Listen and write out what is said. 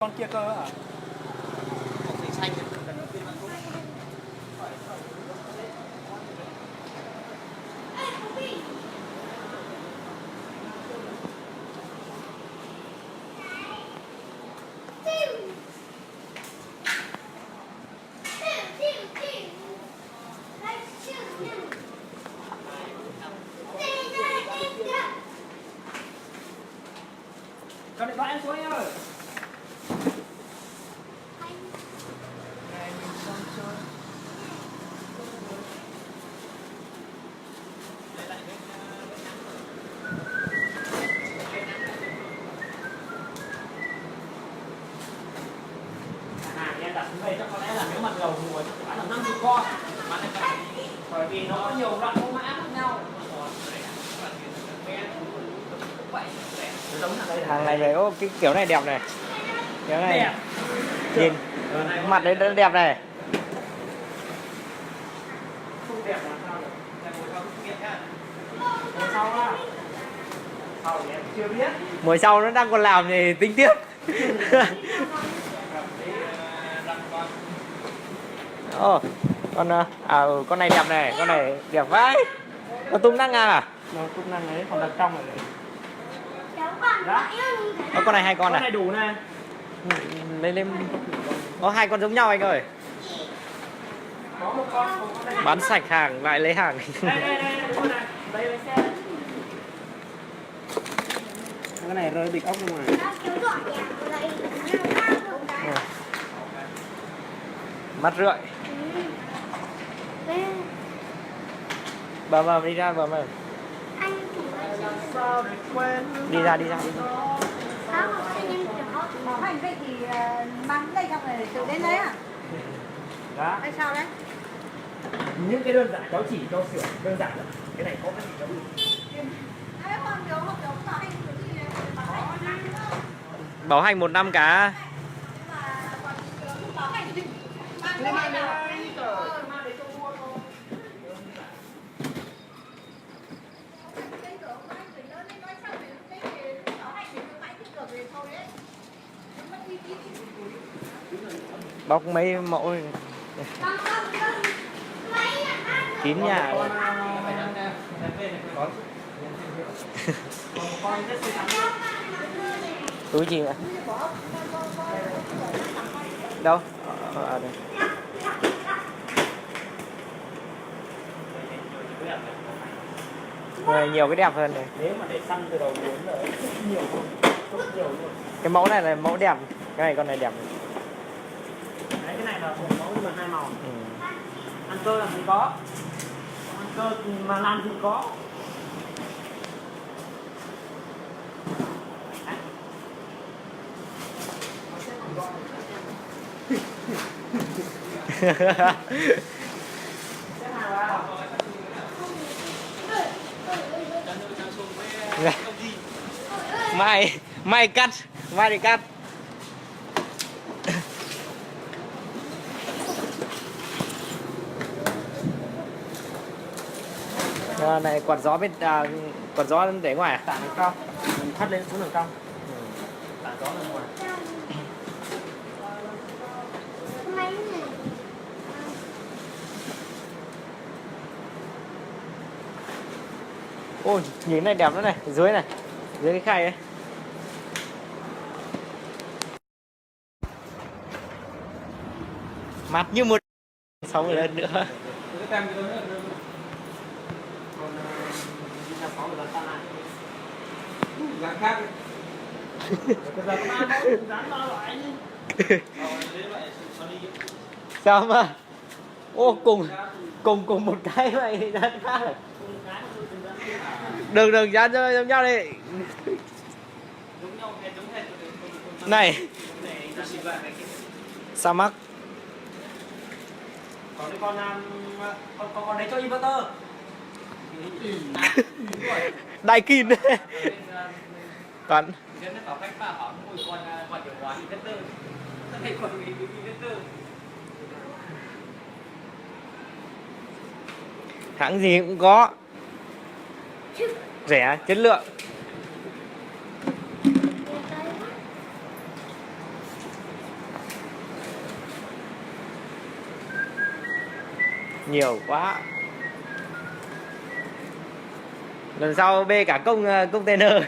Con kia cơ à? Xanh. Con điện thoại em xuống anh ơi. Em đặt về cho có lẽ là nếu mà đầu mùa chắc phải là 50 con, bởi vì nó có nhiều loại mẫu mã khác nhau. Hàng này về cái kiểu này đẹp này, kiểu này Đẹp. nhìn mặt đấy nó đẹp này. Không đẹp làm sao được. Là ngồi sau kinh nghiệm nhá. Ngồi sau á. Sau thì em chưa biết. Mùa sau nó đang còn làm thì tính tiếp. Ồ, con này đẹp này, con này đẹp vãi. Nó tung năng ngang à? Nó cũng năng đấy, còn đằng trong này. Con này hai con Con này. này đủ này. Lên. Có hai con giống nhau anh ơi. Có một con đây. Bán sạch hàng lại lấy hàng. Đây, con này. Đây lấy xe. Cái này rơi bịch ốc ra ngoài. Mắt rượi. Bấm đi ra, bấm. Đi ra. Bảo hành vậy thì mang đây xong rồi tự đến đấy à? Đó. Hay sao đấy? Những cái đơn giản cháu chỉ cho sửa đơn giản lắm. Cái này có cái gì đâu. Đấy, còn kiểu hợp đồng bảo hành cái gì này, bảo hành một năm nữa. Bảo hành 1 năm cả. Nhưng mà còn bảo hành thì mang Lên đây mang nào. mang để cho mua thôi. Cái cửa của anh phải lớn lên nói xong thì lúc đấy thì bảo hành thì cứ mãi thì cửa về thôi đấy. Nó mất uy tín. Bóc mấy mẫu kín nhà. Túi gì ạ? Đâu? Đây. Rồi, nhiều cái đẹp hơn này. Nếu mà để xăng từ đầu đến giờ nhiều luôn. Cái mẫu này là mẫu đẹp. Cái này con này đẹp. Đấy, cái này là một mẫu nhưng mà hai màu. Ừ. Ăn cơ làm gì có. Ăn cơ mà làm gì có. Mai cắt, mai thì cắt. Này quạt gió quạt gió để ngoài à? Tản đằng trong, mình thắt lên xuống đằng trong. Tản gió ra ngoài. Ôi, nhìn cái này đẹp nữa này, dưới này, dưới cái khay ấy. Mặt như một 60 lần nữa. Cái tem cái nữa. Còn nhà pháo là ta lại. Gắn khác. Bây giờ có ba mẫu dán ba loại nhỉ. Sao mà? Ô, cùng một cái vậy dán khác. Đừng dán cho giống nhau đi. Này. Sao mắc? Còn con đấy cho inverter. Daikin. Còn hãng gì cũng có, rẻ chất lượng. Nhiều quá. Lần sau bê cả container.